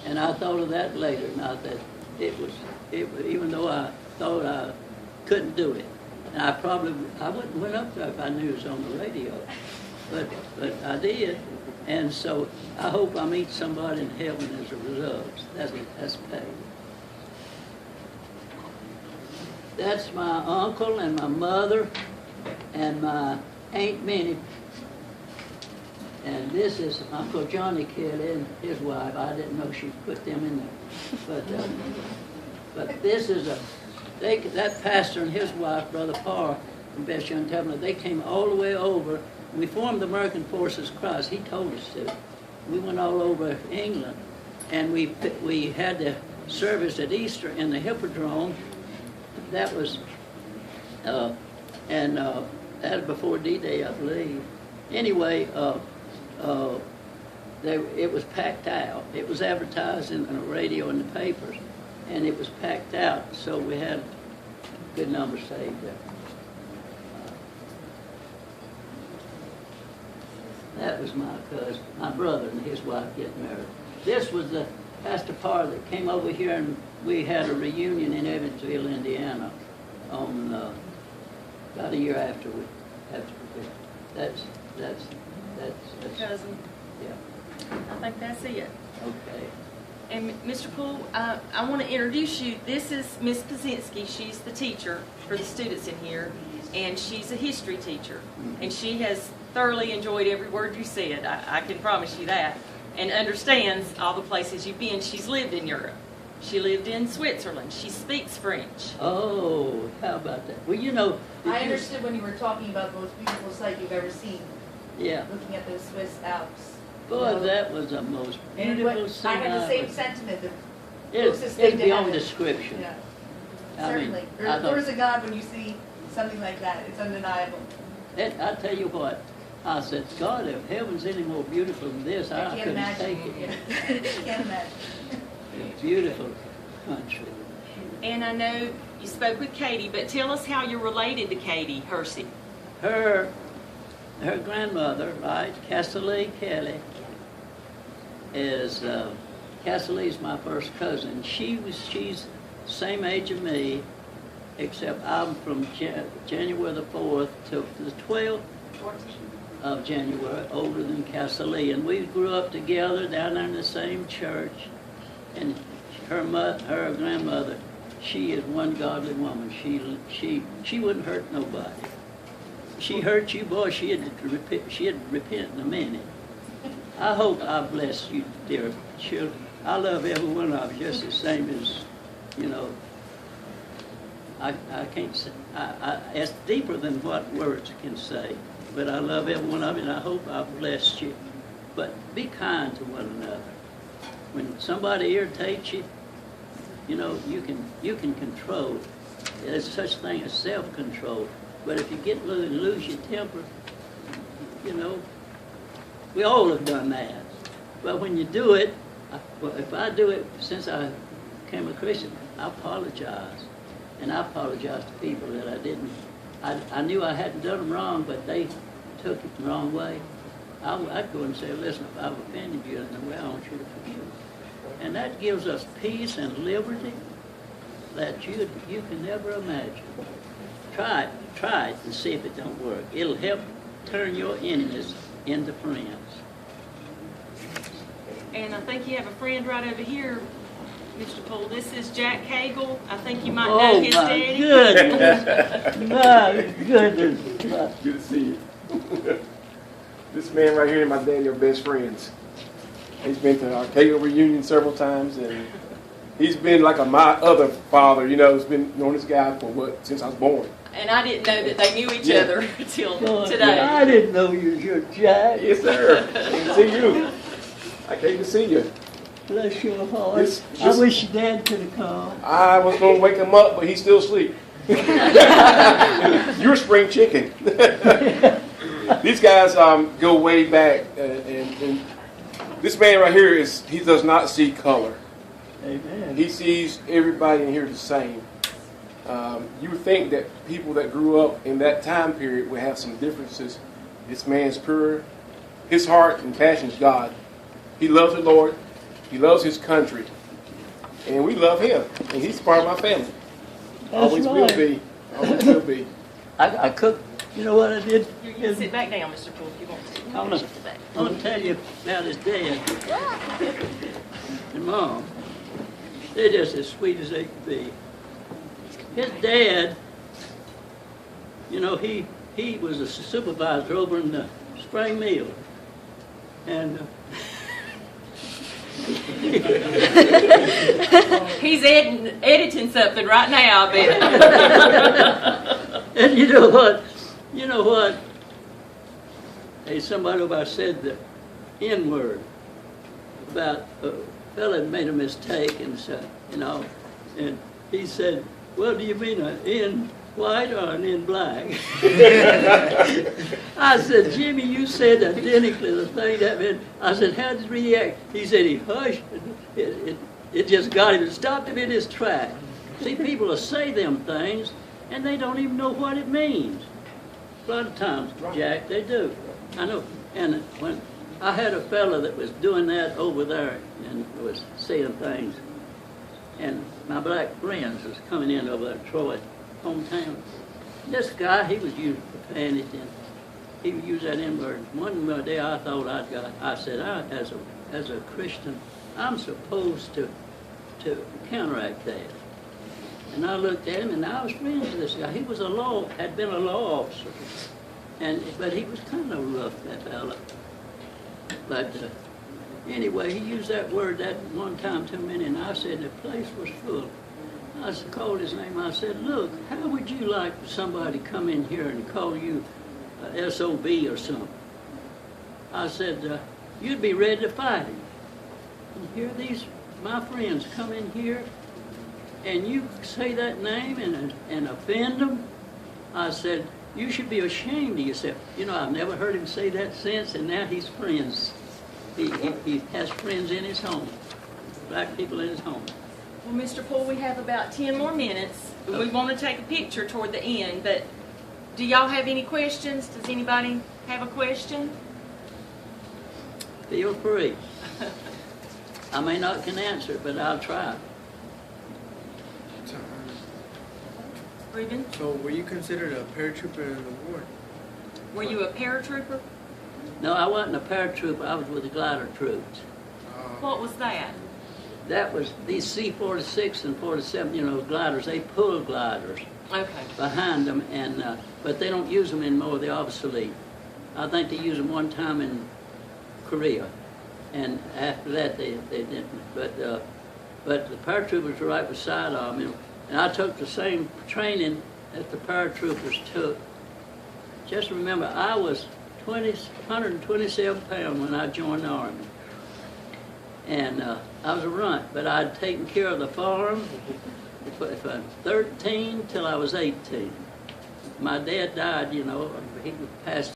And I thought of that later, not that even though I thought I couldn't do it. And I wouldn't went up there if I knew it was on the radio. But I did. And so I hope I meet somebody in heaven as a result. That's paid. That's my uncle and my mother and my Aunt Minnie. And this is Uncle Johnny Kelly and his wife. I didn't know she put them in there. But this is that pastor and his wife, Brother Parr from Best Young Tabernacle, they came all the way over. We formed the American Forces Cross. He told us to. We went all over England, and we had the service at Easter in the Hippodrome. That was, that was before D-Day, I believe. Anyway, it was packed out. It was advertised in the radio and the papers, and it was packed out. So we had a good number saved there. That was my cousin, my brother and his wife getting married. This was the Pastor Parr that came over here, and we had a reunion in Evansville, Indiana, on about a year after we. That's cousin. Yeah. I think that's it. Okay. And Mr. Poole, I want to introduce you. This is Miss Pazinski. She's the teacher for the students in here, and she's a history teacher. And she has thoroughly enjoyed every word you said. I can promise you that. And understands all the places you've been. She's lived in Europe. She lived in Switzerland. She speaks French. Oh, how about that? Well, you know. I understood when you were talking about the most beautiful sight you've ever seen. Yeah. Looking at those Swiss Alps. Boy, that was the most beautiful thing. I had the same sentiment. It's beyond description. Yeah. Certainly. There is a God when you see something like that. It's undeniable. I tell you what, I said, God, if heaven's any more beautiful than this, I couldn't imagine. take it. I can't imagine. It's a beautiful country. And I know you spoke with Katie, but tell us how you're related to Katie Hersey. Her grandmother, right, Cassalee Kelly, is Cassalee's my first cousin. She's the same age as me, except I'm from January the 4th to the 12th of January, older than Cassalee, and we grew up together down there in the same church. And her grandmother, she is one godly woman. She wouldn't hurt nobody. She hurt you, boy, she'd repent in a minute. I hope I bless you, dear children. I love every one of you just the same as, you know, I can't say, it's deeper than what words can say, but I love every one of you, and I hope I've blessed you. But be kind to one another. When somebody irritates you, you know, you can control. There's such thing as self-control. But if you lose your temper, you know, we all have done that. But when you do it, if I do it since I became a Christian, I apologize. And I apologize to people that I didn't. I knew I hadn't done them wrong, but they took it the wrong way. I'd go and say, listen, if I've offended you in a way, I want you to forgive me. And that gives us peace and liberty that you can never imagine. Try it and see if it don't work. It'll help turn your enemies into friends. And I think you have a friend right over here, Mr. Poole. This is Jack Cagle. I think you might know Oh, his my daddy. goodness. My goodness. Good to see you. This man right here and my daddy are best friends. He's been to our Cagle reunion several times, and he's been like my other father. You know, he's been knowing this guy for since I was born. And I didn't know that they knew each Yeah. other until Boy, today. I didn't know you was your Jack. Yes, sir. Good to see you. I came to see you. Bless your heart. This- I wish your dad could have come. I was going to wake him up, but he's still asleep. You're spring chicken. These guys go way back, and this man right here he does not see color. Amen. He sees everybody in here the same. You would think that people that grew up in that time period would have some differences. This man's pure. His heart and passion is God. He loves the Lord. He loves his country. And we love him. And he's part of my family. Always will right. be. Always will be. I cooked, you know what I did? You can sit back down, Mr. Poole, if you want to. I'm gonna tell you about his dad and mom. They're just as sweet as they could be. His dad, you know, he was a supervisor over in the spring mill. And He's editing something right now, I bet. and you know what? You know what? Hey, somebody over there said the N-word about a fella that made a mistake and said, you know, and he said, well, do you mean an N white or an N black? I said, Jimmy, you said identically the thing that meant. I said, how did he react? He said he hushed. It just got him. It stopped him in his track. See, people will say them things, and they don't even know what it means. A lot of times, Jack, they do. I know. And when I had a fella that was doing that over there and was saying things, and my black friends was coming in over there, Troy, hometown. This guy, he was using profanity, and he would use that N-word. One day I thought I said, as a Christian, I'm supposed to counteract that. And I looked at him, and I was friends with this guy. He was had been a law officer, but he was kind of rough, that fella. But anyway, he used that word that one time to me, and I said the place was full. I called his name. I said, look, how would you like somebody come in here and call you SOB or something? I said, you'd be ready to fight him. And here these, my friends, come in here, and you say that name and offend them? I said, you should be ashamed of yourself. You know, I've never heard him say that since, and now he's friends. He has friends in his home, black people in his home. Well, Mr. Poole, we have about 10 more minutes. We want to take a picture toward the end, but do y'all have any questions? Does anybody have a question? Feel free. I may not can answer it, but I'll try. Reuben, So were you considered a paratrooper in the war? were you a paratrooper? No, I wasn't a paratrooper. I was with the glider troops. What was that? That was these C-46 and 47, you know, gliders. They pull gliders Okay. behind them, and but they don't use them anymore. They're obsolete. I think they used them one time in Korea, and after that they didn't. But the paratroopers were right beside them, and I took the same training that the paratroopers took. Just remember, I was 127 pounds when I joined the Army. And I was a runt, but I'd taken care of the farm from 13 till I was 18. My dad died, you know, he passed